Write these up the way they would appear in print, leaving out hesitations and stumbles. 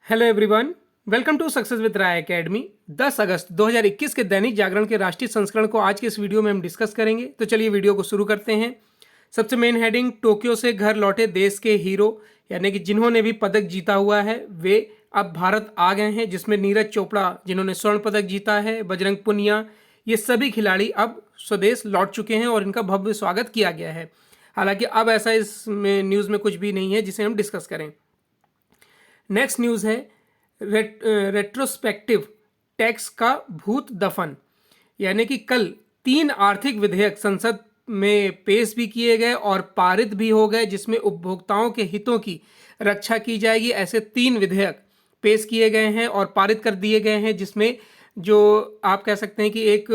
Hello everyone, welcome to success with Rai academy. 10 अगस्त 2021 के दैनिक जागरण के राष्ट्रीय संस्करण को आज के इस वीडियो में हम डिस्कस करेंगे। तो चलिए वीडियो को शुरू करते हैं। सबसे मेन हेडिंग, टोक्यो से घर लौटे देश के हीरो यानी कि जिन्होंने भी पदक जीता हुआ है वे अब भारत आ गए हैं, जिसमें नीरज चोपड़ा जिन्होंने स्वर्ण पदक जीता है, बजरंग पुनिया, ये सभी खिलाड़ी अब स्वदेश लौट चुके हैं और इनका भव्य स्वागत किया गया है। हालांकि अब ऐसा इसमें न्यूज़ में कुछ भी नहीं है जिसे हम डिस्कस करें। नेक्स्ट न्यूज़ है रेट्रोस्पेक्टिव टैक्स का भूत दफन, यानी कि कल 3 आर्थिक विधेयक संसद में पेश भी किए गए और पारित भी हो गए, जिसमें उपभोक्ताओं के हितों की रक्षा की जाएगी। ऐसे 3 विधेयक पेश किए गए हैं और पारित कर दिए गए हैं, जिसमें जो आप कह सकते हैं कि एक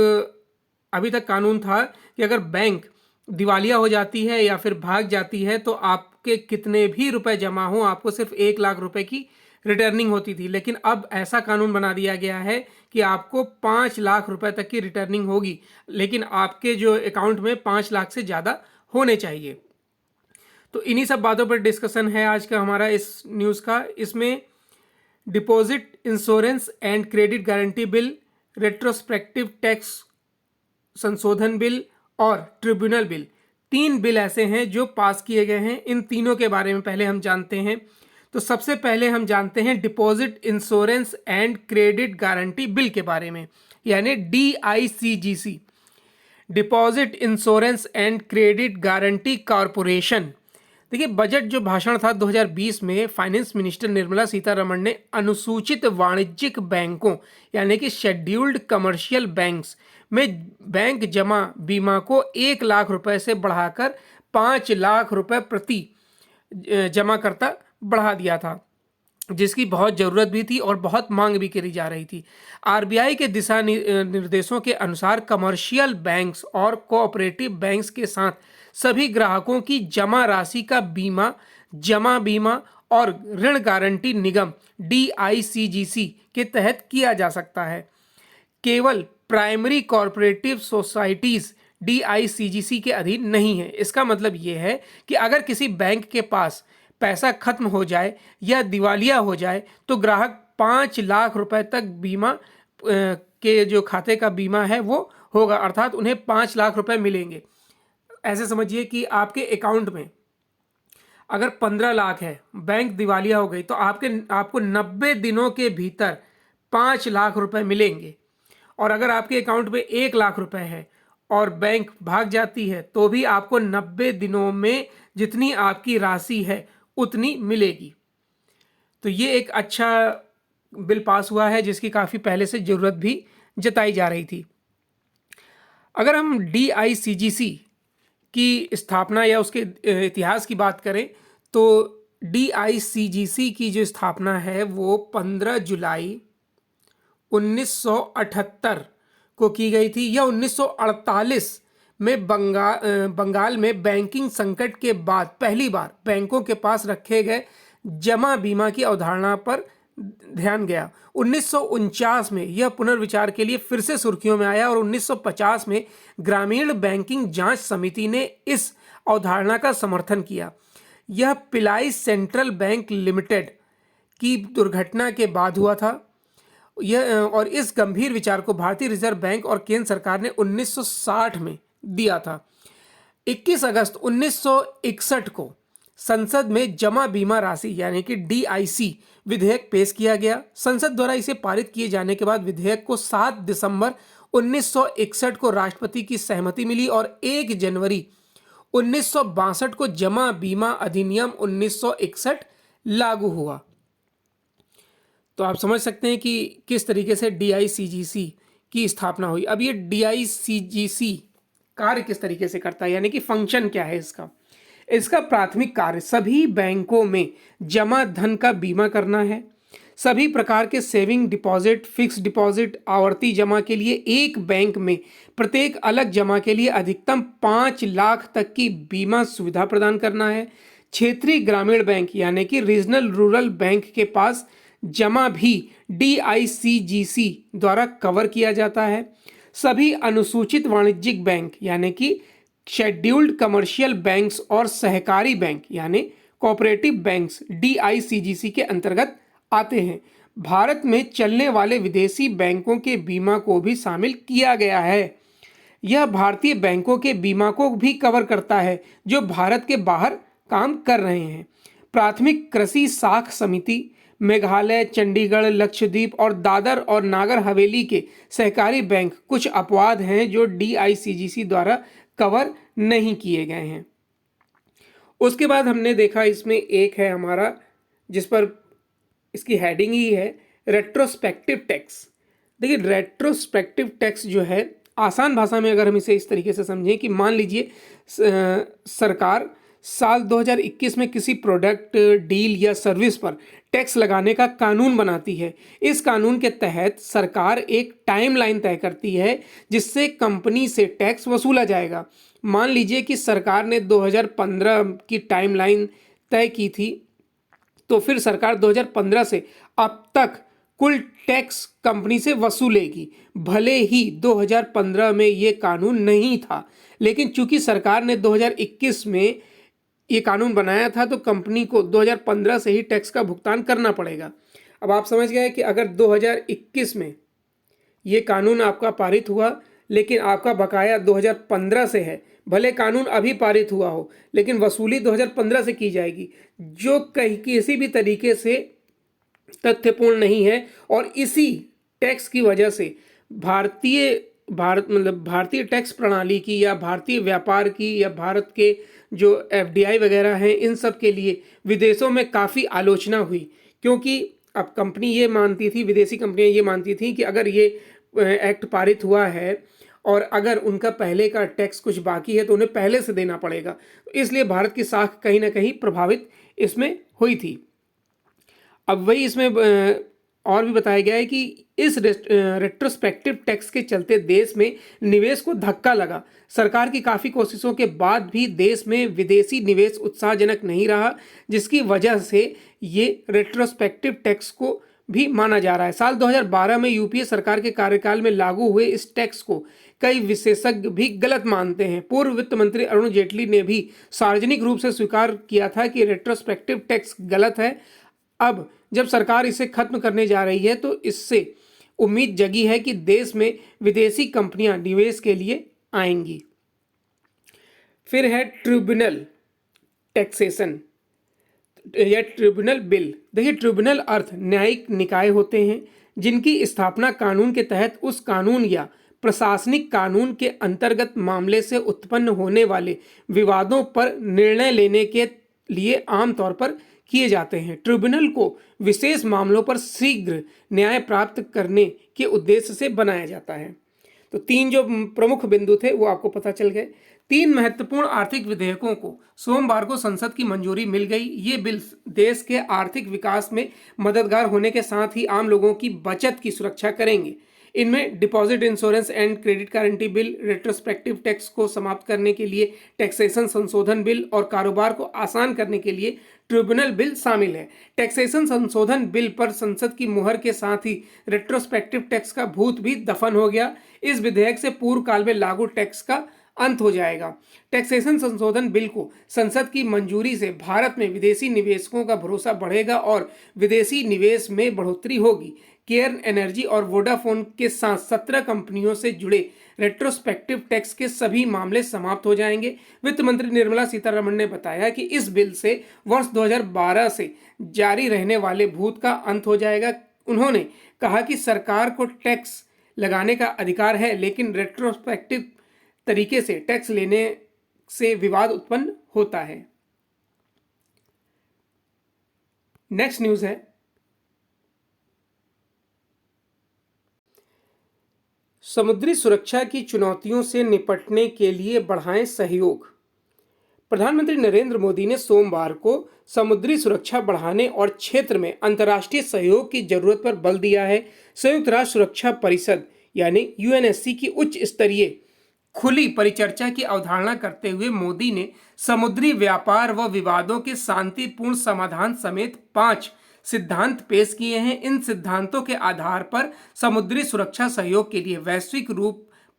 अभी तक कानून था कि अगर बैंक दिवालिया हो जाती है या फिर भाग जाती है तो आपके कितने भी रुपए जमा हो आपको सिर्फ 1 लाख रुपए की रिटर्निंग होती थी। लेकिन अब ऐसा कानून बना दिया गया है कि आपको 5 लाख रुपए तक की रिटर्निंग होगी, लेकिन आपके जो अकाउंट में 5 लाख से ज़्यादा होने चाहिए। तो इन्हीं सब बातों पर डिस्कशन है आज का हमारा इस न्यूज़ का। इसमें deposit insurance and credit guarantee bill, retrospective tax संशोधन बिल और ट्रिब्यूनल बिल, 3 बिल ऐसे हैं जो पास किए गए हैं। इन तीनों के बारे में पहले हम जानते हैं। तो सबसे पहले हम जानते हैं deposit insurance and credit guarantee bill के बारे में, यानी DICGC, deposit insurance and credit guarantee corporation. देखिए, बजट जो भाषण था 2020 में फाइनेंस मिनिस्टर निर्मला सीतारमण ने अनुसूचित वाणिज्यिक बैंकों यानी कि शेड्यूल्ड कमर्शियल बैंक्स में बैंक जमा बीमा को 1 लाख रुपए से बढ़ाकर 5 लाख रुपए प्रति जमाकर्ता बढ़ा दिया था, जिसकी बहुत ज़रूरत भी थी और बहुत मांग भी करी जा रही थी। RBI के दिशा निर्देशों के अनुसार कमर्शियल बैंक्स और कोऑपरेटिव बैंक्स के साथ सभी ग्राहकों की जमा राशि का बीमा जमा बीमा और ऋण गारंटी निगम DICGC के तहत किया जा सकता है। केवल प्राइमरी कॉरपोरेटिव सोसाइटीज़ DICGC के अधीन नहीं है। इसका मतलब ये है कि अगर किसी बैंक के पास पैसा खत्म हो जाए या दिवालिया हो जाए तो ग्राहक 5 लाख रुपए तक बीमा के जो खाते का बीमा है वो होगा, अर्थात उन्हें 5 लाख रुपए मिलेंगे। ऐसे समझिए कि आपके अकाउंट में अगर 15 लाख है, बैंक दिवालिया हो गई तो आपको 90 दिनों के भीतर 5 लाख रुपए मिलेंगे। और अगर आपके अकाउंट में 1 लाख रुपए है और बैंक भाग जाती है तो भी आपको 90 दिनों में जितनी आपकी राशि है उतनी मिलेगी। तो ये एक अच्छा बिल पास हुआ है जिसकी काफ़ी पहले से ज़रूरत भी जताई जा रही थी। अगर हम DICGC की स्थापना या उसके इतिहास की बात करें तो DICGC की जो स्थापना है वो 15 जुलाई 1978 को की गई थी। यह 1948 में बंगाल में बैंकिंग संकट के बाद पहली बार बैंकों के पास रखे गए जमा बीमा की अवधारणा पर ध्यान गया। 1949 में यह पुनर्विचार के लिए फिर से सुर्खियों में आया और 1950 में ग्रामीण बैंकिंग जांच समिति ने इस अवधारणा का समर्थन किया। यह पिलाई सेंट्रल बैंक लिमिटेड की दुर्घटना के बाद हुआ था। और इस गंभीर विचार को भारतीय रिजर्व बैंक और केंद्र सरकार ने 1960 में दिया था। 21 अगस्त 1961 को संसद में जमा बीमा राशि यानी कि DIC विधेयक पेश किया गया। संसद द्वारा इसे पारित किए जाने के बाद विधेयक को 7 दिसंबर 1961 को राष्ट्रपति की सहमति मिली और 1 जनवरी 1962 को जमा बीमा अधिनियम 1961 लागू हुआ। तो आप समझ सकते हैं कि किस तरीके से DICGC की स्थापना हुई। अब ये DICGC कार्य किस तरीके से करता है, यानी कि फंक्शन क्या है इसका। इसका प्राथमिक कार्य सभी बैंकों में जमा धन का बीमा करना है। सभी प्रकार के सेविंग डिपॉजिट, फिक्स डिपॉजिट, आवर्ती जमा के लिए एक बैंक में प्रत्येक अलग जमा के लिए अधिकतम 5 लाख तक की बीमा सुविधा प्रदान करना है। क्षेत्रीय ग्रामीण बैंक यानी कि रीजनल रूरल बैंक के पास जमा भी DICGC द्वारा कवर किया जाता है। सभी अनुसूचित वाणिज्यिक बैंक यानी कि शेड्यूल्ड कमर्शियल बैंक्स और सहकारी बैंक यानी कोऑपरेटिव बैंक्स DICGC के अंतर्गत आते हैं। भारत में चलने वाले विदेशी बैंकों के बीमा को भी शामिल किया गया है। यह भारतीय बैंकों के बीमा को भी कवर करता है जो भारत के बाहर काम कर रहे हैं। प्राथमिक कृषि साख समिति, मेघालय, चंडीगढ़, लक्षद्वीप और दादर और नागर हवेली के सहकारी बैंक कुछ अपवाद हैं जो DICGC द्वारा कवर नहीं किए गए हैं। उसके बाद हमने देखा इसमें एक है हमारा, जिस पर इसकी हेडिंग ही है रेट्रोस्पेक्टिव टैक्स। देखिए, रेट्रोस्पेक्टिव टैक्स जो है, आसान भाषा में अगर हम इसे इस तरीके से समझें कि मान लीजिए सरकार साल 2021 में किसी प्रोडक्ट, डील या सर्विस पर टैक्स लगाने का कानून बनाती है। इस कानून के तहत सरकार एक टाइमलाइन तय करती है जिससे कंपनी से टैक्स वसूला जाएगा। मान लीजिए कि सरकार ने 2015 की टाइमलाइन तय की थी, तो फिर सरकार 2015 से अब तक कुल टैक्स कंपनी से वसूलेगी। भले ही 2015 में ये कानून नहीं था, लेकिन चूंकि सरकार ने 2021 में ये कानून बनाया था तो कंपनी को 2015 से ही टैक्स का भुगतान करना पड़ेगा। अब आप समझ गए कि अगर 2021 में ये कानून आपका पारित हुआ लेकिन आपका बकाया 2015 से है, भले कानून अभी पारित हुआ हो लेकिन वसूली 2015 से की जाएगी, जो कहीं किसी भी तरीके से तथ्यपूर्ण नहीं है। और इसी टैक्स की वजह से भारतीय टैक्स प्रणाली की या भारतीय व्यापार की या भारत के जो FDI वगैरह हैं, इन सब के लिए विदेशों में काफ़ी आलोचना हुई, क्योंकि अब कंपनी ये मानती थी, विदेशी कंपनियां ये मानती थी कि अगर ये एक्ट पारित हुआ है और अगर उनका पहले का टैक्स कुछ बाकी है तो उन्हें पहले से देना पड़ेगा। इसलिए भारत की साख कहीं ना कहीं प्रभावित इसमें हुई थी। अब वही इसमें और भी बताया गया है कि इस रेट्रोस्पेक्टिव टैक्स के चलते देश में निवेश को धक्का लगा। सरकार की काफ़ी कोशिशों के बाद भी देश में विदेशी निवेश उत्साहजनक नहीं रहा, जिसकी वजह से ये रेट्रोस्पेक्टिव टैक्स को भी माना जा रहा है। साल 2012 में UPA सरकार के कार्यकाल में लागू हुए इस टैक्स को कई विशेषज्ञ भी गलत मानते हैं। पूर्व वित्त मंत्री अरुण जेटली ने भी सार्वजनिक रूप से स्वीकार किया था कि रेट्रोस्पेक्टिव टैक्स गलत है। अब जब सरकार इसे खत्म करने जा रही है तो इससे उम्मीद जगी है कि देश में विदेशी कंपनियां निवेश के लिए आएंगी। फिर है ट्रिब्यूनल टैक्सेशन या ट्रिब्यूनल बिल। देखिए, ट्रिब्यूनल अर्थ न्यायिक निकाय होते हैं जिनकी स्थापना कानून के तहत उस कानून या प्रशासनिक कानून के अंतर्गत मामले से उत्पन्न होने वाले विवादों पर निर्णय लेने के लिए आमतौर पर किए जाते हैं। ट्रिब्यूनल को विशेष मामलों पर शीघ्र न्याय प्राप्त करने के उद्देश्य से बनाया जाता है। तो 3 जो प्रमुख बिंदु थे वो आपको पता चल गए। 3 महत्वपूर्ण आर्थिक विधेयकों को सोमवार को संसद की मंजूरी मिल गई। ये बिल देश के आर्थिक विकास में मददगार होने के साथ ही आम लोगों की बचत की सुरक्षा करेंगे। इनमें deposit insurance and credit guarantee bill, retrospective tax को समाप्त करने के लिए टैक्सेशन संशोधन बिल और कारोबार को आसान करने के लिए ट्रिब्यूनल बिल शामिल है। टैक्सेशन संशोधन बिल पर संसद की मुहर के साथ ही रेट्रोस्पेक्टिव टैक्स का भूत भी दफन हो गया। इस विधेयक से पूर्व काल में लागू टैक्स का अंत हो जाएगा। टैक्सेशन संशोधन बिल को संसद की मंजूरी से भारत में विदेशी निवेशकों का भरोसा बढ़ेगा और विदेशी निवेश में बढ़ोतरी होगी। केयर एनर्जी और वोडाफोन के साथ 17 कंपनियों से जुड़े रेट्रोस्पेक्टिव टैक्स के सभी मामले समाप्त हो जाएंगे। वित्त मंत्री निर्मला सीतारमण ने बताया कि इस बिल से वर्ष 2012 से जारी रहने वाले भूत का अंत हो जाएगा। उन्होंने कहा कि सरकार को टैक्स लगाने का अधिकार है, लेकिन रेट्रोस्पेक्टिव तरीके से टैक्स लेने से विवाद उत्पन्न होता है। नेक्स्ट न्यूज़ है समुद्री सुरक्षा की चुनौतियों से निपटने के लिए बढ़ाएं सहयोग। प्रधानमंत्री नरेंद्र मोदी ने सोमवार को समुद्री सुरक्षा बढ़ाने और क्षेत्र में अंतर्राष्ट्रीय सहयोग की जरूरत पर बल दिया है। संयुक्त राष्ट्र सुरक्षा परिषद यानी UNSC की उच्च स्तरीय खुली परिचर्चा की अवधारणा करते हुए मोदी ने समुद्री व्यापार व विवादों के शांतिपूर्ण समाधान समेत 5 सिद्धांत पेश किए हैं। इन सिद्धांतों के आधार पर समुद्री सुरक्षा सहयोग के लिए वैश्विक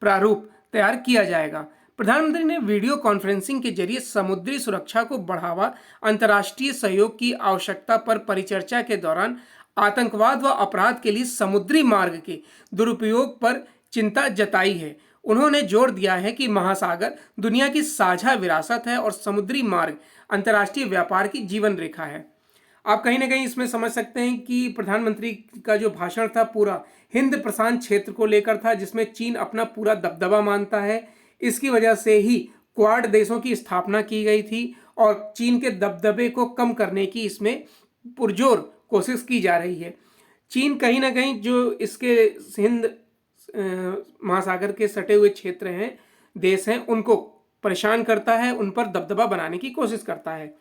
प्रारूप तैयार किया जाएगा। प्रधानमंत्री ने वीडियो कॉन्फ्रेंसिंग के जरिए समुद्री सुरक्षा को बढ़ावा, अंतर्राष्ट्रीय सहयोग की आवश्यकता पर परिचर्चा के दौरान आतंकवाद व अपराध के लिए समुद्री मार्ग के दुरुपयोग पर चिंता जताई है। उन्होंने जोर दिया है कि महासागर दुनिया की साझा विरासत है और समुद्री मार्ग अंतर्राष्ट्रीय व्यापार की जीवन रेखा है। आप कहीं ना कहीं इसमें समझ सकते हैं कि प्रधानमंत्री का जो भाषण था पूरा हिंद प्रशांत क्षेत्र को लेकर था, जिसमें चीन अपना पूरा दबदबा मानता है। इसकी वजह से ही क्वाड देशों की स्थापना की गई थी और चीन के दबदबे को कम करने की इसमें पुरजोर कोशिश की जा रही है। चीन कहीं ना कहीं जो इसके हिंद महासागर के सटे हुए क्षेत्र हैं, देश हैं, उनको परेशान करता है, उन पर दबदबा बनाने की कोशिश करता है।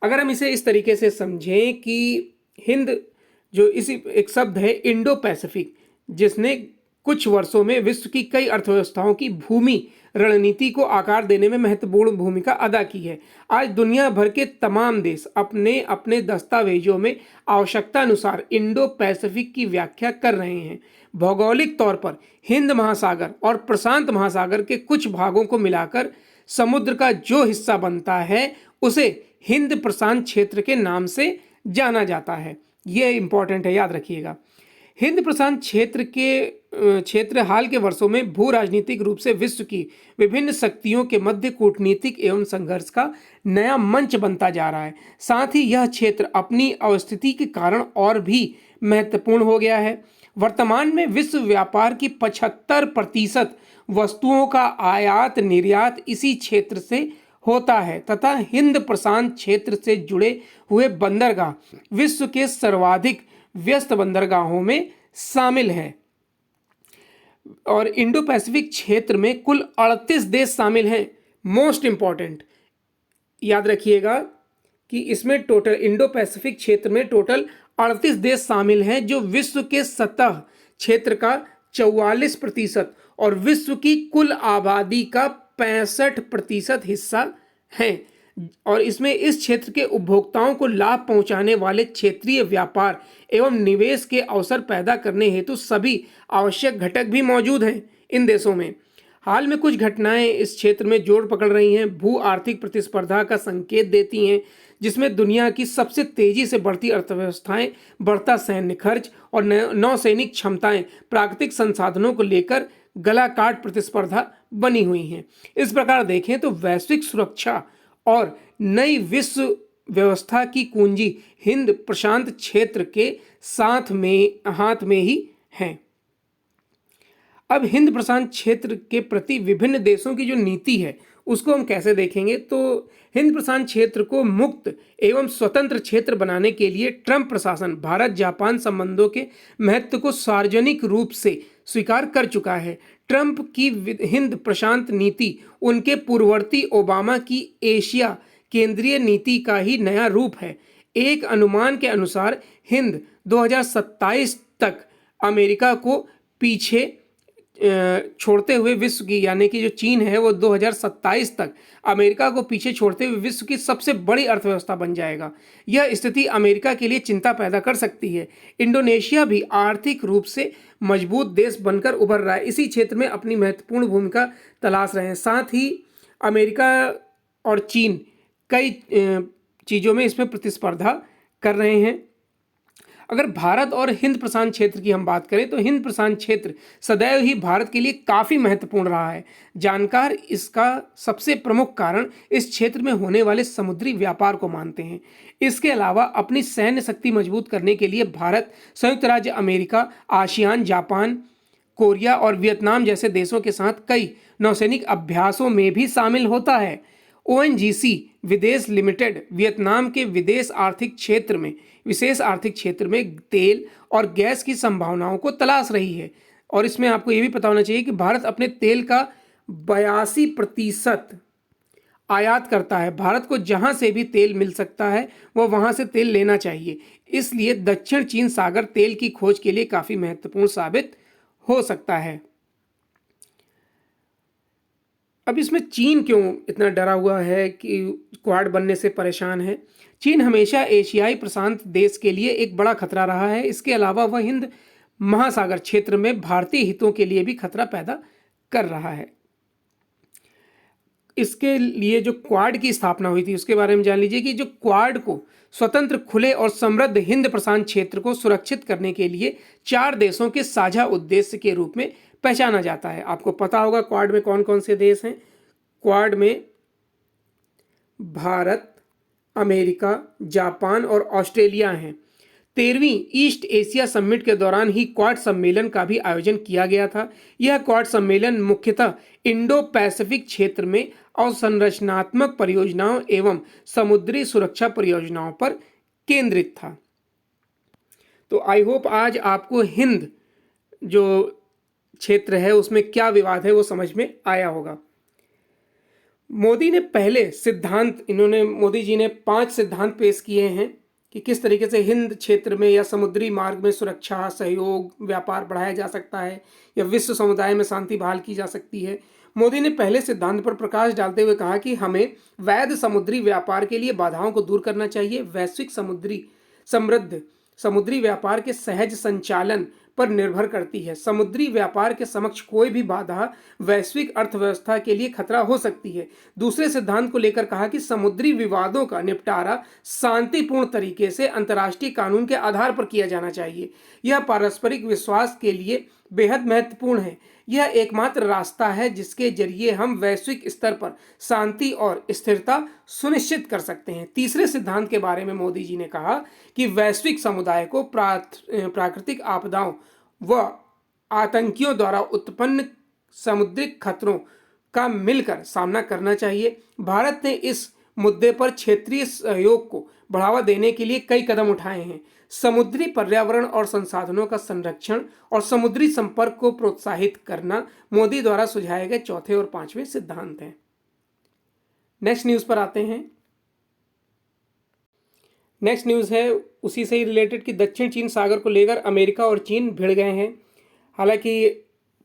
अगर हम इसे इस तरीके से समझें कि हिंद जो इसी एक शब्द है इंडो पैसिफिक, जिसने कुछ वर्षों में विश्व की कई अर्थव्यवस्थाओं की भूमि रणनीति को आकार देने में महत्वपूर्ण भूमिका अदा की है। आज दुनिया भर के तमाम देश अपने अपने दस्तावेजों में आवश्यकता अनुसार इंडो पैसिफिक की व्याख्या कर रहे हैं। भौगोलिक तौर पर हिंद महासागर और प्रशांत महासागर के कुछ भागों को मिलाकर समुद्र का जो हिस्सा बनता है उसे हिंद प्रशांत क्षेत्र के नाम से जाना जाता है। यह इंपॉर्टेंट है, याद रखिएगा। हिंद प्रशांत क्षेत्र हाल के वर्षों में भू राजनीतिक रूप से विश्व की विभिन्न शक्तियों के मध्य कूटनीतिक एवं संघर्ष का नया मंच बनता जा रहा है। साथ ही यह क्षेत्र अपनी अवस्थिति के कारण और भी महत्वपूर्ण हो गया है। वर्तमान में विश्व व्यापार की 75% वस्तुओं का आयात निर्यात इसी क्षेत्र से होता है तथा हिंद प्रशांत क्षेत्र से जुड़े हुए बंदरगाह विश्व के सर्वाधिक व्यस्त बंदरगाहों में शामिल है। और इंडो पैसिफिक क्षेत्र में कुल 38 देश शामिल हैं। मोस्ट इंपॉर्टेंट याद रखिएगा कि इसमें टोटल इंडो पैसिफिक क्षेत्र में टोटल 38 देश शामिल हैं, जो विश्व के सतह क्षेत्र का 44% और विश्व की कुल आबादी का 65% हिस्सा है। और इसमें इस क्षेत्र के उपभोक्ताओं को लाभ पहुंचाने वाले क्षेत्रीय व्यापार एवं निवेश के अवसर पैदा करने हेतु सभी आवश्यक घटक भी मौजूद हैं इन देशों में। हाल में कुछ घटनाएं इस क्षेत्र में जोर पकड़ रही हैं, भू आर्थिक प्रतिस्पर्धा का संकेत देती हैं, जिसमें दुनिया की सबसे तेजी से बढ़ती अर्थव्यवस्थाएं, बढ़ता सैन्य खर्च और नौसैनिक क्षमताएं प्राकृतिक संसाधनों को लेकर गला काट प्रतिस्पर्धा बनी हुई हैं। इस प्रकार देखें तो वैश्विक सुरक्षा और नई विश्व व्यवस्था की कुंजी हिंद प्रशांत क्षेत्र के हाथ में ही है। अब हिंद प्रशांत क्षेत्र के प्रति विभिन्न देशों की जो नीति है उसको हम कैसे देखेंगे, तो हिंद प्रशांत क्षेत्र को मुक्त एवं स्वतंत्र क्षेत्र बनाने के लिए ट्रंप प्रशासन भारत जापान संबंधों के महत्व को सार्वजनिक रूप से स्वीकार कर चुका है। ट्रंप की हिंद प्रशांत नीति उनके पूर्ववर्ती ओबामा की एशिया केंद्रीय नीति का ही नया रूप है। एक अनुमान के अनुसार हिंद 2027 तक अमेरिका को पीछे छोड़ते हुए विश्व की, यानी कि जो चीन है वो 2027 तक अमेरिका को पीछे छोड़ते हुए विश्व की सबसे बड़ी अर्थव्यवस्था बन जाएगा। यह स्थिति अमेरिका के लिए चिंता पैदा कर सकती है। इंडोनेशिया भी आर्थिक रूप से मजबूत देश बनकर उभर रहा है, इसी क्षेत्र में अपनी महत्वपूर्ण भूमिका तलाश रहे हैं। साथ ही अमेरिका और चीन कई चीज़ों में इसमें प्रतिस्पर्धा कर रहे हैं। अगर भारत और हिंद प्रशांत क्षेत्र की हम बात करें तो हिंद प्रशांत क्षेत्र सदैव ही भारत के लिए काफ़ी महत्वपूर्ण रहा है। जानकार इसका सबसे प्रमुख कारण इस क्षेत्र में होने वाले समुद्री व्यापार को मानते हैं। इसके अलावा अपनी सैन्य शक्ति मजबूत करने के लिए भारत संयुक्त राज्य अमेरिका, आसियान, जापान, कोरिया और वियतनाम जैसे देशों के साथ कई नौसैनिक अभ्यासों में भी शामिल होता है। ONGC विदेश लिमिटेड वियतनाम के विशेष आर्थिक क्षेत्र में तेल और गैस की संभावनाओं को तलाश रही है। और इसमें आपको ये भी पता होना चाहिए कि भारत अपने तेल का 82% आयात करता है। भारत को जहां से भी तेल मिल सकता है वो वहां से तेल लेना चाहिए। इसलिए दक्षिण चीन सागर तेल की खोज के लिए काफ़ी महत्वपूर्ण साबित हो सकता है। अब इसमें चीन क्यों इतना डरा हुआ है कि क्वाड बनने से परेशान है? चीन हमेशा एशियाई प्रशांत देश के लिए एक बड़ा खतरा रहा है। इसके अलावा वह हिंद महासागर क्षेत्र में भारतीय हितों के लिए भी खतरा पैदा कर रहा है। इसके लिए जो क्वाड की स्थापना हुई थी उसके बारे में जान लीजिए कि जो क्वाड को स्वतंत्र, खुले और समृद्ध हिंद प्रशांत क्षेत्र को सुरक्षित करने के लिए 4 देशों के साझा उद्देश्य के रूप में पहचाना जाता है। आपको पता होगा क्वाड में कौन कौन से देश हैं। क्वाड में भारत, अमेरिका, जापान और ऑस्ट्रेलिया हैं। 13वीं ईस्ट एशिया समिट के दौरान ही क्वाड सम्मेलन का भी आयोजन किया गया था। यह क्वाड सम्मेलन मुख्यतः इंडो पैसिफिक क्षेत्र में अवसंरचनात्मक परियोजनाओं एवं समुद्री सुरक्षा परियोजनाओं पर केंद्रित था। तो आई होप आज आपको हिंद जो क्षेत्र है उसमें क्या विवाद है वो समझ में आया होगा। मोदी जी ने 5 सिद्धांत पेश किए हैं कि किस तरीके से हिंद क्षेत्र में या समुद्री मार्ग में सुरक्षा, सहयोग, व्यापार बढ़ाया जा सकता है या विश्व समुदाय में शांति बहाल की जा सकती है। मोदी ने पहले सिद्धांत पर प्रकाश डालते हुए कहा कि हमें वैध समुद्री व्यापार के लिए बाधाओं को दूर करना चाहिए। वैश्विक समृद्ध समुद्री व्यापार के सहज संचालन पर निर्भर करती है। समुद्री व्यापार के समक्ष कोई भी बाधा वैश्विक अर्थव्यवस्था के लिए खतरा हो सकती है। दूसरे सिद्धांत को लेकर कहा कि समुद्री विवादों का निपटारा शांतिपूर्ण तरीके से अंतर्राष्ट्रीय कानून के आधार पर किया जाना चाहिए। यह पारस्परिक विश्वास के लिए बेहद महत्वपूर्ण है। यह एकमात्र रास्ता है जिसके जरिए हम वैश्विक स्तर पर शांति और स्थिरता सुनिश्चित कर सकते हैं। तीसरे सिद्धांत के बारे में मोदी जी ने कहा कि वैश्विक समुदाय को प्राकृतिक आपदाओं व आतंकियों द्वारा उत्पन्न समुद्री खतरों का मिलकर सामना करना चाहिए। भारत ने इस मुद्दे पर क्षेत्रीय सहयोग को बढ़ावा देने के लिए कई कदम उठाए हैं। समुद्री पर्यावरण और संसाधनों का संरक्षण और समुद्री संपर्क को प्रोत्साहित करना मोदी द्वारा सुझाए गए चौथे और 5वें सिद्धांत हैं। नेक्स्ट न्यूज पर आते हैं। नेक्स्ट न्यूज है उसी से ही रिलेटेड कि दक्षिण चीन सागर को लेकर अमेरिका और चीन भिड़ गए हैं। हालांकि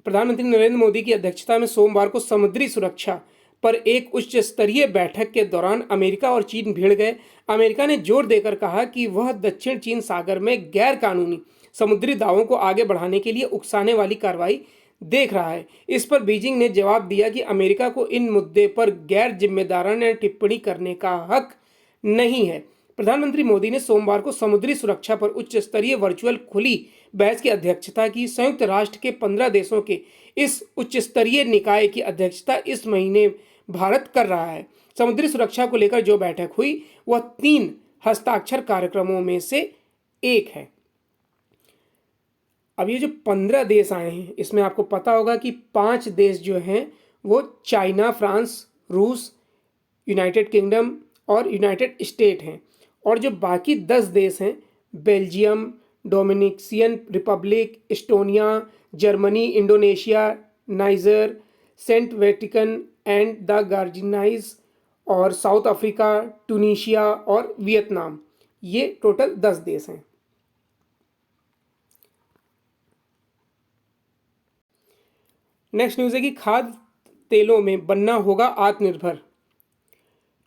प्रधानमंत्री नरेंद्र मोदी की अध्यक्षता में सोमवार को समुद्री सुरक्षा पर एक उच्च स्तरीय बैठक के दौरान अमेरिका और चीन भिड़ गए। अमेरिका ने जोर देकर कहा कि वह दक्षिण चीन सागर में गैर कानूनी समुद्री दावों को आगे बढ़ाने के लिए उकसाने वाली कार्रवाई देख रहा है। इस पर बीजिंग ने जवाब दिया कि अमेरिका को इन मुद्दे पर गैर जिम्मेदाराना टिप्पणी करने का हक नहीं है। प्रधानमंत्री मोदी ने सोमवार को समुद्री सुरक्षा पर उच्च स्तरीय वर्चुअल खुली बहस की अध्यक्षता की। संयुक्त राष्ट्र के 15 देशों के इस उच्च स्तरीय निकाय की अध्यक्षता इस महीने भारत कर रहा है। समुद्री सुरक्षा को लेकर जो बैठक हुई वह 3 हस्ताक्षर कार्यक्रमों में से एक है। अब ये जो 15 देश आए हैं इसमें आपको पता होगा कि 5 देश जो हैं वो चाइना, फ्रांस, रूस, यूनाइटेड किंगडम और यूनाइटेड स्टेट हैं। और जो बाकी 10 देश हैं Belgium, Dominican Republic, Estonia, Germany, Indonesia, Niger, Saint Vatican and the Grenadines और साउथ अफ्रीका, ट्यूनीशिया और वियतनाम, ये टोटल 10 देश हैं। नेक्स्ट न्यूज़ है कि खाद्य तेलों में बनना होगा आत्मनिर्भर।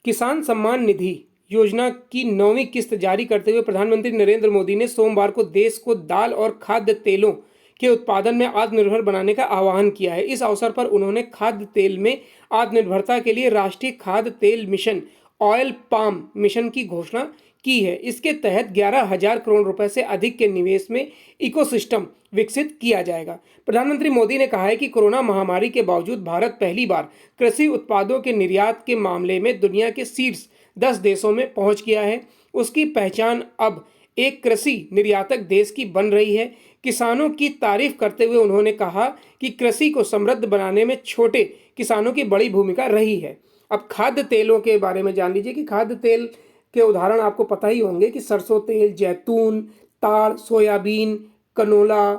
किसान सम्मान निधि योजना की 9वीं किस्त जारी करते हुए प्रधानमंत्री नरेंद्र मोदी ने सोमवार को देश को दाल और खाद्य तेलों के उत्पादन में आत्मनिर्भर बनाने का आह्वान किया है। इस अवसर पर उन्होंने खाद्य तेल में आत्मनिर्भरता के लिए राष्ट्रीय खाद्य तेल मिशन ऑयल पाम मिशन की घोषणा की है। इसके तहत 11,000 करोड़ रुपए से अधिक के निवेश में इकोसिस्टम विकसित किया जाएगा। प्रधानमंत्री मोदी ने कहा है कि कोरोना महामारी के बावजूद भारत पहली बार कृषि उत्पादों के निर्यात के मामले में दुनिया के शीर्ष 10 देशों में पहुंच गया है। उसकी पहचान अब एक कृषि निर्यातक देश की बन रही है। किसानों की तारीफ करते हुए उन्होंने कहा कि कृषि को समृद्ध बनाने में छोटे किसानों की बड़ी भूमिका रही है। अब खाद्य तेलों के बारे में जान लीजिए कि खाद्य तेल के उदाहरण आपको पता ही होंगे कि सरसों तेल, जैतून, ताड़, सोयाबीन, कनोला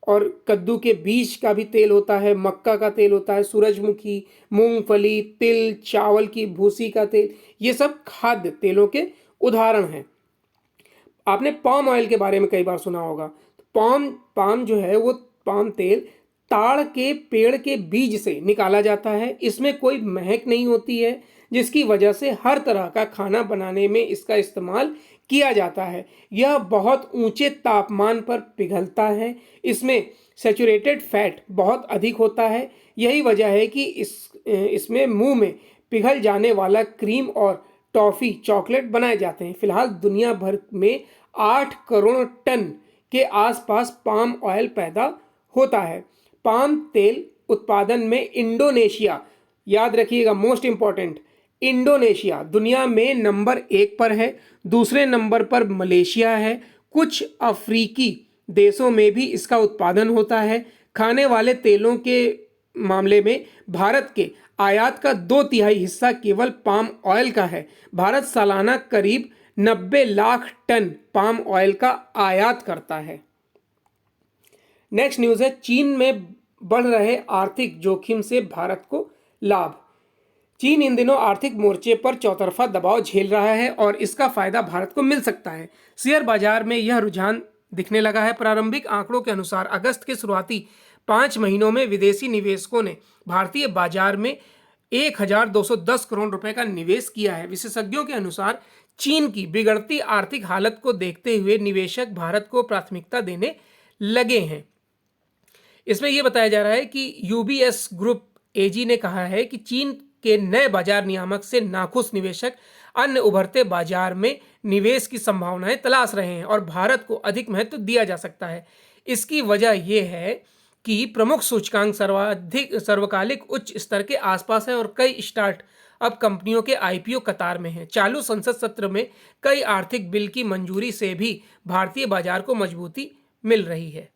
और कद्दू के बीज का भी तेल होता है, मक्का का तेल होता है, सूरजमुखी, मूंगफली, तिल, चावल की भूसी का तेल, ये सब खाद्य तेलों के उदाहरण हैं। आपने पाम ऑयल के बारे में कई बार सुना होगा। पाम जो है वो पाम तेल ताड़ के पेड़ के बीज से निकाला जाता है। इसमें कोई महक नहीं होती है, जिसकी वजह से हर तरह का खाना बनाने में इसका इस्तेमाल किया जाता है। यह बहुत ऊंचे तापमान पर पिघलता है। इसमें सैचुरेटेड फैट बहुत अधिक होता है। यही वजह है कि इसमें मुंह में पिघल जाने वाला क्रीम और टॉफ़ी चॉकलेट बनाए जाते हैं। फिलहाल दुनिया भर में 8 करोड़ टन के आसपास पाम ऑयल पैदा होता है। पाम तेल उत्पादन में इंडोनेशिया, याद रखिएगा मोस्ट इंपॉर्टेंट, इंडोनेशिया दुनिया में नंबर 1 पर है। दूसरे नंबर पर मलेशिया है। कुछ अफ्रीकी देशों में भी इसका उत्पादन होता है। खाने वाले तेलों के मामले में भारत के आयात का 2/3 हिस्सा केवल पाम ऑयल का है। भारत सालाना करीब 90 लाख टन पाम ऑयल का आयात करता है। नेक्स्ट न्यूज़ है, चीन में बढ़ रहे आर्थिक जोखिम से भारत को लाभ। चीन इन दिनों आर्थिक मोर्चे पर चौतरफा दबाव झेल रहा है और इसका फायदा भारत को मिल सकता है। शेयर बाजार में यह रुझान दिखने लगा है। प्रारंभिक आंकड़ों के अनुसार अगस्त के शुरुआती 5 महीनों में विदेशी निवेशकों ने भारतीय बाजार में 1210 करोड़ रुपए का निवेश किया है। विशेषज्ञों के अनुसार चीन की बिगड़ती आर्थिक हालत को देखते हुए निवेशक भारत को प्राथमिकता देने लगे हैं। इसमें यह बताया जा रहा है कि यूबीएस ग्रुप एजी ने कहा है कि चीन के नए बाजार नियामक से नाखुश निवेशक अन्य उभरते बाजार में निवेश की संभावनाएं तलाश रहे हैं और भारत को अधिक महत्व दिया जा सकता है। इसकी वजह यह है कि प्रमुख सूचकांक सर्वकालिक उच्च स्तर के आसपास है और कई स्टार्टअप कंपनियों के आईपीओ कतार में हैं। चालू संसद सत्र में कई आर्थिक बिल की मंजूरी से भी भारतीय बाजार को मजबूती मिल रही है।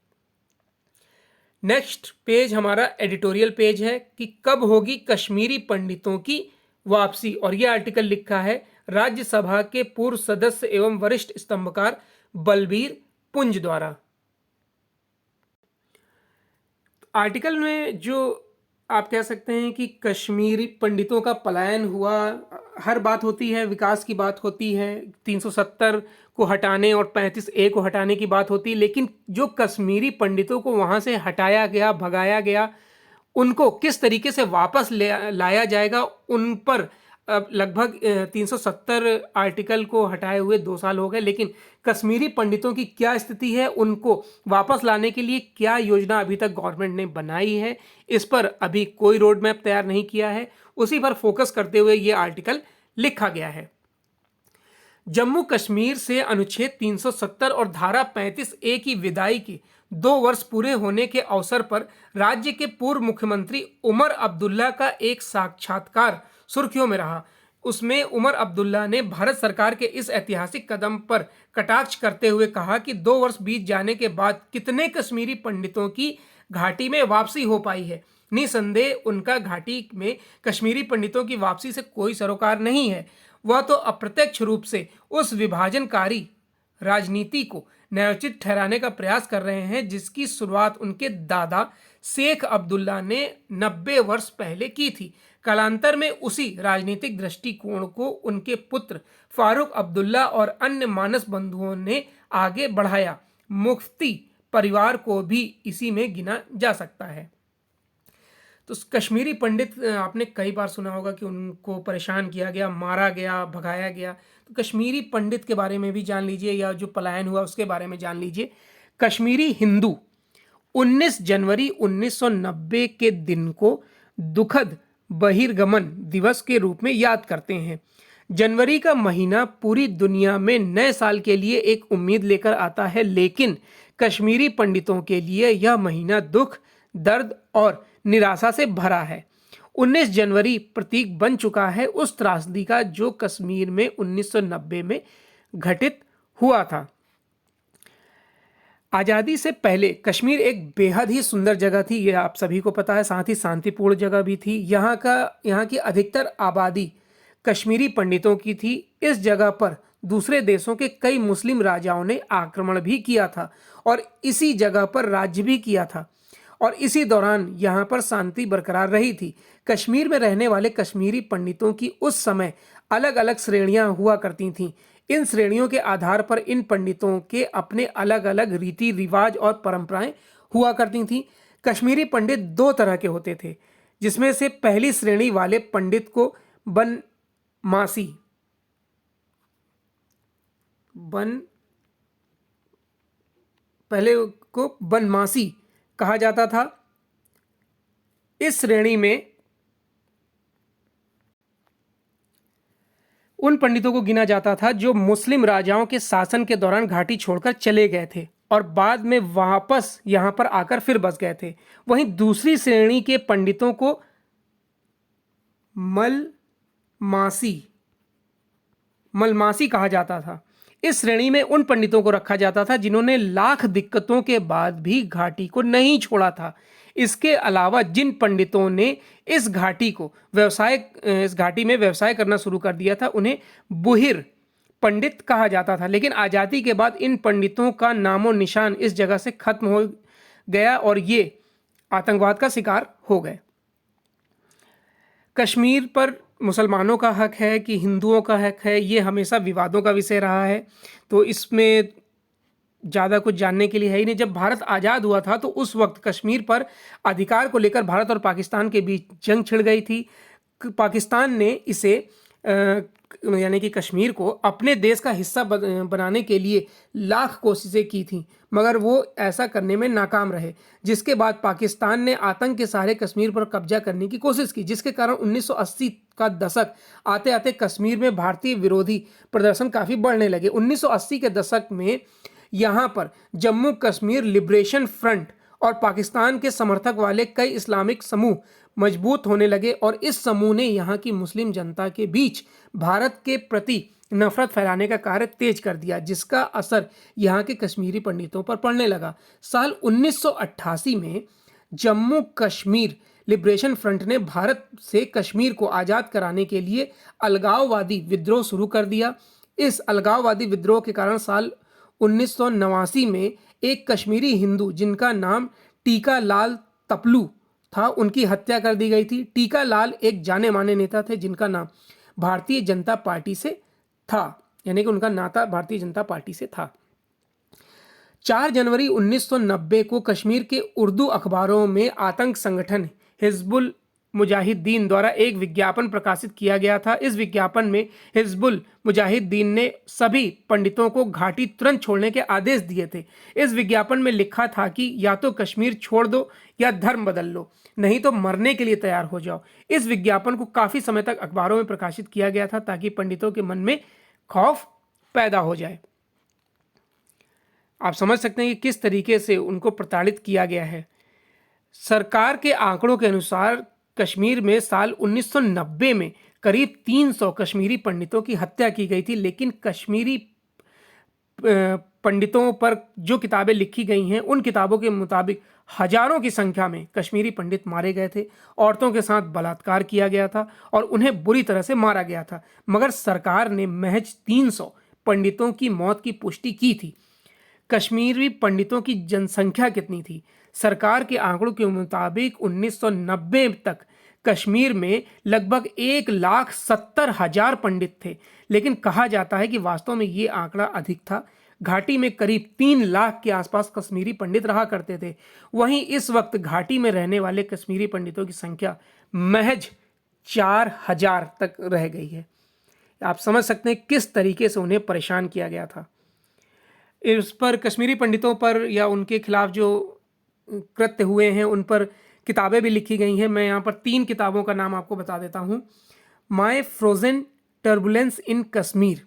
नेक्स्ट पेज हमारा एडिटोरियल पेज है कि कब होगी कश्मीरी पंडितों की वापसी, और यह आर्टिकल लिखा है राज्यसभा के पूर्व सदस्य एवं वरिष्ठ स्तंभकार बलबीर पुंज द्वारा। आर्टिकल में जो आप कह सकते हैं कि कश्मीरी पंडितों का पलायन हुआ, हर बात होती है, विकास की बात होती है, 370 को हटाने और 35A को हटाने की बात होती है, लेकिन जो कश्मीरी पंडितों को वहाँ से हटाया गया, भगाया गया, उनको किस तरीके से वापस लाया जाएगा, उन पर अब लगभग 370 आर्टिकल को हटाए हुए 2 साल हो गए, लेकिन कश्मीरी पंडितों की क्या स्थिति है, उनको वापस लाने के लिए क्या योजना अभी तक गवर्नमेंट ने बनाई है, इस पर अभी कोई रोड मैप तैयार नहीं किया है। उसी पर फोकस करते हुए ये आर्टिकल लिखा गया है। जम्मू कश्मीर से अनुच्छेद 370 और धारा 35A की विदाई के 2 वर्ष पूरे होने के अवसर पर राज्य के पूर्व मुख्यमंत्री उमर अब्दुल्ला का एक साक्षात्कार सुर्खियों में रहा। उसमें उमर अब्दुल्ला ने भारत सरकार के इस ऐतिहासिक कदम पर कटाक्ष करते हुए कहा कि 2 वर्ष बीत जाने के बाद कितने कश्मीरी पंडितों की घाटी में वापसी हो पाई है। निसंदेह उनका घाटी में कश्मीरी पंडितों की वापसी से कोई सरोकार नहीं है। वह तो अप्रत्यक्ष रूप से उस विभाजनकारी राजनीति को न्यायोचित ठहराने का प्रयास कर रहे हैं जिसकी शुरुआत उनके दादा शेख अब्दुल्ला ने 90 वर्ष पहले की थी। कालांतर में उसी राजनीतिक दृष्टिकोण को उनके पुत्र फारूक अब्दुल्ला और अन्य मानस बंधुओं ने आगे बढ़ाया। मुफ्ती परिवार को भी इसी में गिना जा सकता है। तो कश्मीरी पंडित आपने कई बार सुना होगा कि उनको परेशान किया गया, मारा गया, भगाया गया। तो कश्मीरी पंडित के बारे में भी जान लीजिए, या जो पलायन हुआ उसके बारे में जान लीजिए। कश्मीरी हिंदू 19 जनवरी 1990 के दिन को दुखद बहिर्गमन दिवस के रूप में याद करते हैं। जनवरी का महीना पूरी दुनिया में नए साल के लिए एक उम्मीद लेकर आता है, लेकिन कश्मीरी पंडितों के लिए यह महीना दुख, दर्द और निराशा से भरा है। 19 जनवरी प्रतीक बन चुका है उस त्रासदी का जो कश्मीर में 1990 में घटित हुआ था। आज़ादी से पहले कश्मीर एक बेहद ही सुंदर जगह थी, यह आप सभी को पता है, साथ ही शांतिपूर्ण जगह भी थी। यहाँ की अधिकतर आबादी कश्मीरी पंडितों की थी। इस जगह पर दूसरे देशों के कई मुस्लिम राजाओं ने आक्रमण भी किया था और इसी जगह पर राज्य भी किया था, और इसी दौरान यहाँ पर शांति बरकरार रही थी। कश्मीर में रहने वाले कश्मीरी पंडितों की उस समय अलग अलग श्रेणियाँ हुआ करती थीं। इन श्रेणियों के आधार पर इन पंडितों के अपने अलग अलग रीति रिवाज और परंपराएं हुआ करती थीं। कश्मीरी पंडित 2 तरह के होते थे, जिसमें से पहली श्रेणी वाले पंडित को बनमासी कहा जाता था, इस श्रेणी में उन पंडितों को गिना जाता था जो मुस्लिम राजाओं के शासन के दौरान घाटी छोड़कर चले गए थे और बाद में वापस यहां पर आकर फिर बस गए थे। वहीं दूसरी श्रेणी के पंडितों को मलमासी मलमासी कहा जाता था। इस श्रेणी में उन पंडितों को रखा जाता था जिन्होंने लाख दिक्कतों के बाद भी घाटी को नहीं छोड़ा था। इसके अलावा जिन पंडितों ने इस घाटी में व्यवसाय करना शुरू कर दिया था उन्हें बुहिर पंडित कहा जाता था। लेकिन आज़ादी के बाद इन पंडितों का नामो निशान इस जगह से खत्म हो गया और ये आतंकवाद का शिकार हो गए। कश्मीर पर मुसलमानों का हक है कि हिंदुओं का हक है, ये हमेशा विवादों का विषय रहा है, तो इसमें ज़्यादा कुछ जानने के लिए है ही नहीं। जब भारत आज़ाद हुआ था तो उस वक्त कश्मीर पर अधिकार को लेकर भारत और पाकिस्तान के बीच जंग छिड़ गई थी। पाकिस्तान ने इसे यानी कि कश्मीर को अपने देश का हिस्सा बनाने के लिए लाख कोशिशें की थी, मगर वो ऐसा करने में नाकाम रहे, जिसके बाद पाकिस्तान ने आतंक के सहारे कश्मीर पर कब्जा करने की कोशिश की, जिसके कारण 1980 का दशक आते आते कश्मीर में भारतीय विरोधी प्रदर्शन काफ़ी बढ़ने लगे। 1980 के दशक में यहाँ पर जम्मू कश्मीर लिबरेशन फ्रंट और पाकिस्तान के समर्थक वाले कई इस्लामिक समूह मजबूत होने लगे और इस समूह ने यहाँ की मुस्लिम जनता के बीच भारत के प्रति नफरत फैलाने का कार्य तेज कर दिया, जिसका असर यहाँ के कश्मीरी पंडितों पर पड़ने लगा। साल 1988 में जम्मू कश्मीर लिबरेशन फ्रंट ने भारत से कश्मीर को आज़ाद कराने के लिए अलगाववादी विद्रोह शुरू कर दिया। इस अलगाववादी विद्रोह के कारण साल 1989 में एक कश्मीरी हिंदू जिनका नाम टीका लाल तपलू था, उनकी हत्या कर दी गई थी। टीका लाल एक जाने माने नेता थे जिनका नाम भारतीय जनता पार्टी से था, यानी कि उनका नाता भारतीय जनता पार्टी से था। 4 जनवरी 1990 को कश्मीर के उर्दू अखबारों में आतंक संगठन हिजबुल मुजाहिदीन द्वारा एक विज्ञापन प्रकाशित किया गया था। इस विज्ञापन में हिजबुल मुजाहिदीन ने सभी पंडितों को घाटी तुरंत छोड़ने के आदेश दिए थे। इस विज्ञापन में लिखा था कि या तो कश्मीर छोड़ दो या धर्म बदल लो, नहीं तो मरने के लिए तैयार हो जाओ। इस विज्ञापन को काफ़ी समय तक अखबारों में प्रकाशित किया गया था ताकि पंडितों के मन में खौफ पैदा हो जाए। आप समझ सकते हैं कि किस तरीके से उनको प्रताड़ित किया गया है। सरकार के आंकड़ों के अनुसार कश्मीर में साल 1990 में करीब 300 कश्मीरी पंडितों की हत्या की गई थी, लेकिन कश्मीरी पंडितों पर जो किताबें लिखी गई हैं उन किताबों के मुताबिक हजारों की संख्या में कश्मीरी पंडित मारे गए थे। औरतों के साथ बलात्कार किया गया था और उन्हें बुरी तरह से मारा गया था, मगर सरकार ने महज 300 पंडितों की मौत की पुष्टि की थी। कश्मीरी पंडितों की जनसंख्या कितनी थी? सरकार के आंकड़ों के मुताबिक 1990 तक कश्मीर में लगभग 1,70,000 पंडित थे, लेकिन कहा जाता है कि वास्तव में ये आंकड़ा अधिक था। घाटी में करीब 3 लाख के आसपास कश्मीरी पंडित रहा करते थे। वहीं इस वक्त घाटी में रहने वाले कश्मीरी पंडितों की संख्या महज 4,000 तक रह गई है। आप समझ सकते हैं किस तरीके से उन्हें परेशान किया गया था। इस पर कश्मीरी पंडितों पर या उनके खिलाफ जो कृत्य हुए हैं उन पर किताबें भी लिखी गई हैं। मैं यहाँ पर 3 किताबों का नाम आपको बता देता हूँ। My frozen turbulence in Kashmir,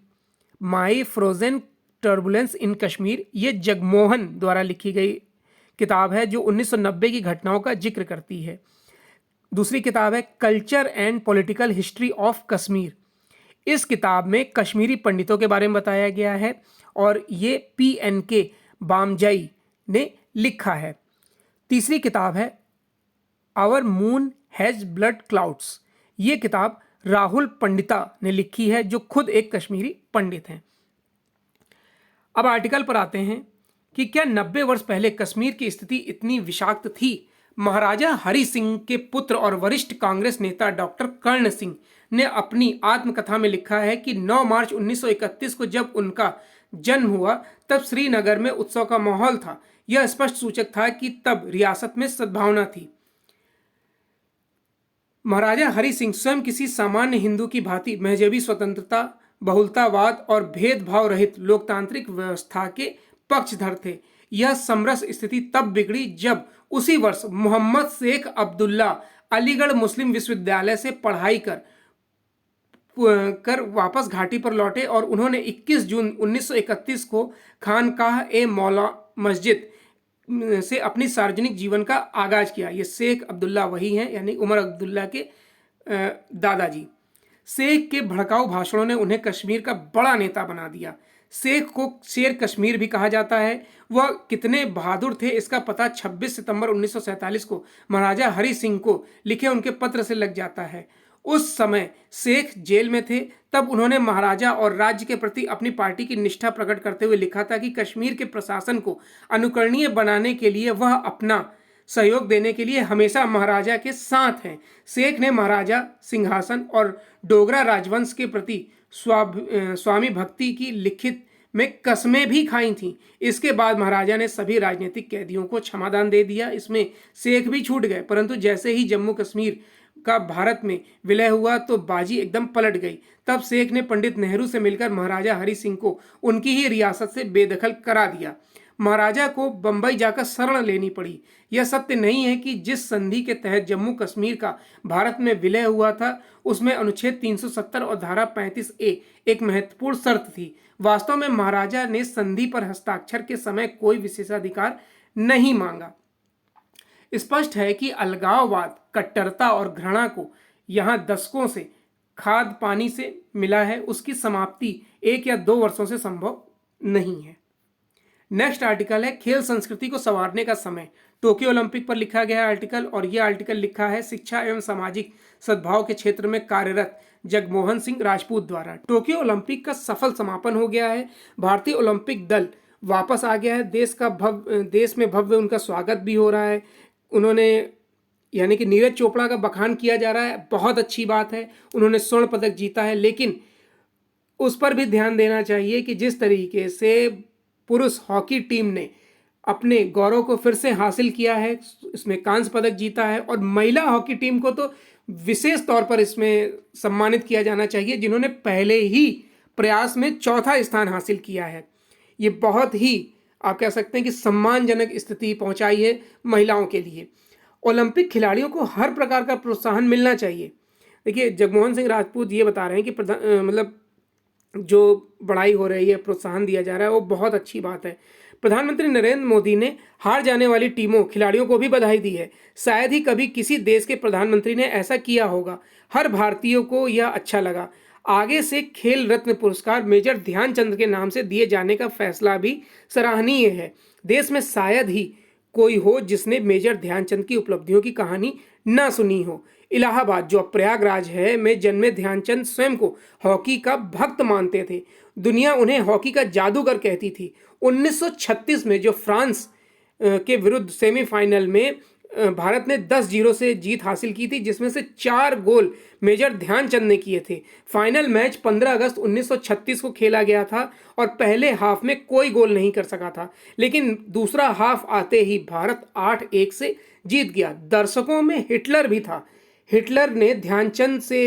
my frozen turbulence in Kashmir, ये जगमोहन द्वारा लिखी गई किताब है जो 1990 की घटनाओं का जिक्र करती है। दूसरी किताब है culture and political history of Kashmir. इस किताब में कश्मीरी पंडितों के बारे में बताया गया है और ये PNK बामजाई ने लिखा है। तीसरी किताब है our moon has blood clouds. ये किताब राहुल पंडिता ने लिखी है जो खुद एक कश्मीरी पंडित हैं। अब आर्टिकल पर आते हैं कि क्या 90 वर्ष पहले कश्मीर की स्थिति इतनी विषाक्त थी? महाराजा हरि सिंह के पुत्र और वरिष्ठ कांग्रेस नेता डॉक्टर कर्ण सिंह ने अपनी आत्मकथा में लिखा है कि 9 मार्च 1931 को जब उनका जन्म हुआ तब श्रीनगर में उत्सव का माहौल था। यह स्पष्ट सूचक था कि तब रियासत में सद्भावना थी। महाराजा हरि सिंह स्वयं किसी सामान्य हिंदू की भांति मजहबी स्वतंत्रता, बहुलतावाद और भेदभाव रहित लोकतांत्रिक व्यवस्था के पक्षधर थे। यह समरस स्थिति तब बिगड़ी जब उसी वर्ष मोहम्मद शेख अब्दुल्ला अलीगढ़ मुस्लिम विश्वविद्यालय से पढ़ाई कर वापस घाटी पर लौटे और उन्होंने 21 जून 1931 को खानकाह ए मौला मस्जिद से अपनी सार्वजनिक जीवन का आगाज किया। ये शेख अब्दुल्ला वही हैं, यानी उमर अब्दुल्ला के दादाजी। शेख के भड़काऊ भाषणों ने उन्हें कश्मीर का बड़ा नेता बना दिया। शेख को शेर कश्मीर भी कहा जाता है। वह कितने बहादुर थे इसका पता 26 सितंबर 1947 को महाराजा हरि सिंह को लिखे उनके पत्र से लग जाता है। उस समय शेख जेल में थे। तब उन्होंने महाराजा और राज्य के प्रति अपनी पार्टी की निष्ठा प्रकट करते हुए लिखा था कि कश्मीर के प्रशासन को अनुकरणीय बनाने के लिए वह अपना सहयोग देने के लिए हमेशा महाराजा के साथ हैं। शेख ने महाराजा सिंहासन और डोगरा राजवंश के प्रति स्वामी भक्ति की लिखित में कस्में भी खाई थीं। इसके बाद महाराजा ने सभी राजनीतिक कैदियों को क्षमादान दे दिया। इसमें शेख भी छूट गए, परंतु जैसे ही जम्मू कश्मीर का भारत में विलय हुआ तो बाजी एकदम पलट गई। तब शेख ने पंडित नेहरू से मिलकर महाराजा हरि सिंह को उनकी ही रियासत से बेदखल करा दिया। महाराजा को बंबई जाकर शरण लेनी पड़ी। यह सत्य नहीं है कि जिस संधि के तहत जम्मू कश्मीर का भारत में विलय हुआ था उसमें अनुच्छेद 370 और धारा 35A एक महत्वपूर्ण शर्त थी। वास्तव में महाराजा ने संधि पर हस्ताक्षर के समय कोई विशेषाधिकार नहीं मांगा। स्पष्ट है कि अलगाववाद, कट्टरता और घृणा को यहाँ दशकों से खाद पानी से मिला है, उसकी समाप्ति 1 या 2 वर्षों से संभव नहीं है। नेक्स्ट आर्टिकल है खेल संस्कृति को संवारने का समय। टोक्यो ओलंपिक पर लिखा गया आर्टिकल, और यह आर्टिकल लिखा है शिक्षा एवं सामाजिक सद्भाव के क्षेत्र में कार्यरत जगमोहन सिंह राजपूत द्वारा। टोक्यो ओलंपिक का सफल समापन हो गया है। भारतीय ओलंपिक दल वापस आ गया है। देश में भव्य उनका स्वागत भी हो रहा है। उन्होंने यानी कि नीरज चोपड़ा का बखान किया जा रहा है, बहुत अच्छी बात है। उन्होंने स्वर्ण पदक जीता है, लेकिन उस पर भी ध्यान देना चाहिए कि जिस तरीके से पुरुष हॉकी टीम ने अपने गौरव को फिर से हासिल किया है, इसमें कांस्य पदक जीता है, और महिला हॉकी टीम को तो विशेष तौर पर इसमें सम्मानित किया जाना चाहिए, जिन्होंने पहले ही प्रयास में 4था स्थान हासिल किया है। ये बहुत ही आप कह सकते हैं कि सम्मानजनक स्थिति पहुंचाई है महिलाओं के लिए। ओलंपिक खिलाड़ियों को हर प्रकार का प्रोत्साहन मिलना चाहिए। देखिए, जगमोहन सिंह राजपूत ये बता रहे हैं कि मतलब जो बढ़ाई हो रही है, प्रोत्साहन दिया जा रहा है, वो बहुत अच्छी बात है। प्रधानमंत्री नरेंद्र मोदी ने हार जाने वाली टीमों खिलाड़ियों को भी बधाई दी है। शायद ही कभी किसी देश के प्रधानमंत्री ने ऐसा किया होगा। हर भारतीय को यह अच्छा लगा। आगे से खेल रत्न पुरस्कार मेजर ध्यानचंद के नाम से दिए जाने का फैसला भी सराहनीय है। देश में शायद ही कोई हो जिसने मेजर ध्यानचंद की उपलब्धियों की कहानी ना सुनी हो। इलाहाबाद, जो प्रयागराज है, में जन्मे ध्यानचंद स्वयं को हॉकी का भक्त मानते थे। दुनिया उन्हें हॉकी का जादूगर कहती थी। 1936 में जो फ्रांस के विरुद्ध सेमीफाइनल में भारत ने 10-0 से जीत हासिल की थी, जिसमें से 4 गोल मेजर ध्यानचंद ने किए थे। फाइनल मैच 15 अगस्त 1936 को खेला गया था और पहले हाफ में कोई गोल नहीं कर सका था, लेकिन दूसरा हाफ आते ही भारत 8-1 से जीत गया। दर्शकों में हिटलर भी था। हिटलर ने ध्यानचंद से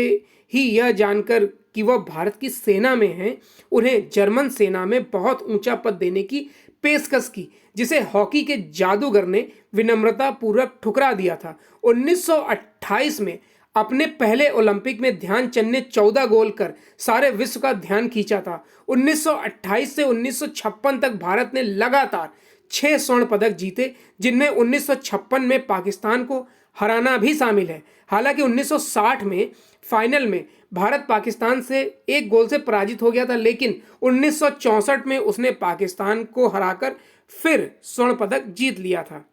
ही यह जानकर कि वह भारत की सेना में हैं, उन्हें जर्मन सेना में बहुत ऊंचा पद देने की पेशकश की, जिसे हॉकी के जादूगर ने विनम्रतापूर्वक ठुकरा दिया था। 1928 में अपने पहले ओलंपिक में ध्यानचंद ने 14 गोल कर सारे विश्व का ध्यान खींचा था। 1928 से 1956 तक भारत ने लगातार 6 स्वर्ण पदक जीते, जिनमें 1956 में पाकिस्तान को हराना भी शामिल है। हालांकि 1960 में फाइनल में भारत पाकिस्तान से 1 गोल से पराजित हो गया था, लेकिन 1964 में उसने पाकिस्तान को हराकर फिर स्वर्ण पदक जीत लिया था।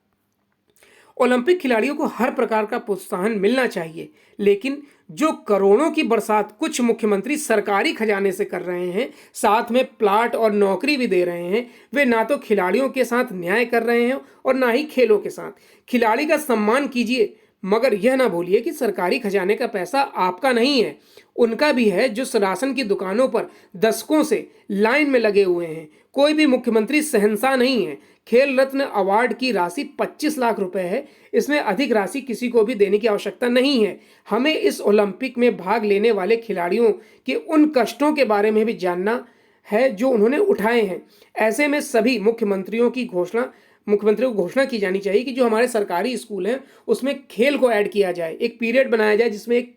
ओलंपिक खिलाड़ियों को हर प्रकार का प्रोत्साहन मिलना चाहिए, लेकिन जो करोड़ों की बरसात कुछ मुख्यमंत्री सरकारी खजाने से कर रहे हैं, साथ में प्लाट और नौकरी भी दे रहे हैं, वे ना तो खिलाड़ियों के साथ न्याय कर रहे हैं और ना ही खेलों के साथ। खिलाड़ी का सम्मान कीजिए, मगर यह ना भूलिए कि सरकारी खजाने का पैसा आपका नहीं है, उनका भी है, जो राशन की दुकानों पर दशकों से लाइन में लगे हुए हैं। कोई भी मुख्यमंत्री शहंशाह नहीं है। खेल रत्न अवार्ड की राशि 25 लाख रुपए है। इसमें अधिक राशि किसी को भी देने की आवश्यकता नहीं है। हमें इस ओलंपिक में भाग लेने वाले खिलाड़ियों के उन कष्टों के बारे में भी जानना है जो उन्होंने उठाए हैं। ऐसे में सभी मुख्यमंत्रियों की घोषणा मुख्यमंत्री को घोषणा की जानी चाहिए कि जो हमारे सरकारी स्कूल हैं उसमें खेल को ऐड किया जाए, एक पीरियड बनाया जाए जिसमें एक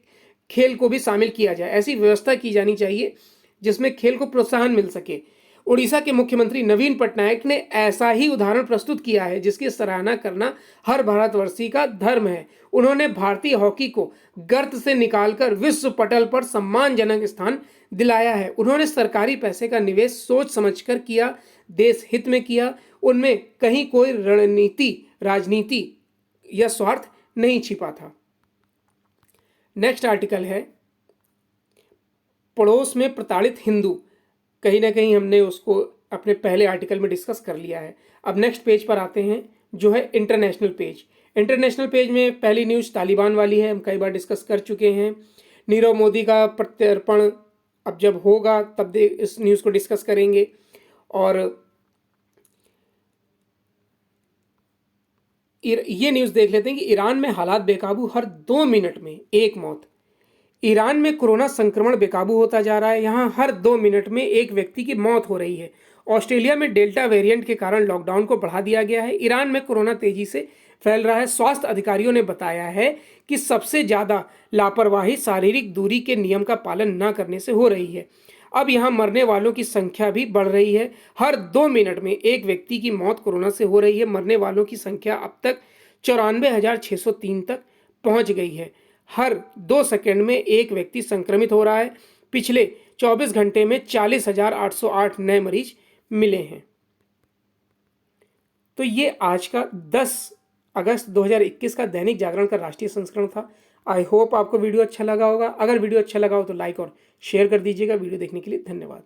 खेल को भी शामिल किया जाए। ऐसी व्यवस्था की जानी चाहिए जिसमें खेल को प्रोत्साहन मिल सके। उड़ीसा के मुख्यमंत्री नवीन पटनायक ने ऐसा ही उदाहरण प्रस्तुत किया है जिसकी सराहना करना हर भारतवर्षी का धर्म है। उन्होंने भारतीय हॉकी को गर्त से निकालकर विश्व पटल पर सम्मानजनक स्थान दिलाया है। उन्होंने सरकारी पैसे का निवेश सोच समझकर किया, देश हित में किया। उनमें कहीं कोई रणनीति, राजनीति या स्वार्थ नहीं छिपा था। नेक्स्ट आर्टिकल है पड़ोस में प्रताड़ित हिंदू। कहीं ना कहीं हमने उसको अपने पहले आर्टिकल में डिस्कस कर लिया है। अब नेक्स्ट पेज पर आते हैं जो है इंटरनेशनल पेज। इंटरनेशनल पेज में पहली न्यूज़ तालिबान वाली है, हम कई बार डिस्कस कर चुके हैं। नीरव मोदी का प्रत्यर्पण अब जब होगा तब इस न्यूज़ को डिस्कस करेंगे। और ये न्यूज़ देख लेते हैं कि ईरान में हालात बेकाबू, हर 2 मिनट में एक मौत। ईरान में कोरोना संक्रमण बेकाबू होता जा रहा है, यहाँ हर 2 मिनट में एक व्यक्ति की मौत हो रही है। ऑस्ट्रेलिया में डेल्टा वेरिएंट के कारण लॉकडाउन को बढ़ा दिया गया है। ईरान में कोरोना तेजी से फैल रहा है। स्वास्थ्य अधिकारियों ने बताया है कि सबसे ज़्यादा लापरवाही शारीरिक दूरी के नियम का पालन न करने से हो रही है। अब यहाँ मरने वालों की संख्या भी बढ़ रही है। हर 2 मिनट में एक व्यक्ति की मौत कोरोना से हो रही है। मरने वालों की संख्या अब तक 94,603 तक पहुँच गई है। हर 2 सेकंड में एक व्यक्ति संक्रमित हो रहा है। पिछले 24 घंटे में 40,808 नए मरीज मिले हैं। तो ये आज का 10 अगस्त 2021 का दैनिक जागरण का राष्ट्रीय संस्करण था। आई होप आपको वीडियो अच्छा लगा होगा। अगर वीडियो अच्छा लगा हो तो लाइक और शेयर कर दीजिएगा। वीडियो देखने के लिए धन्यवाद।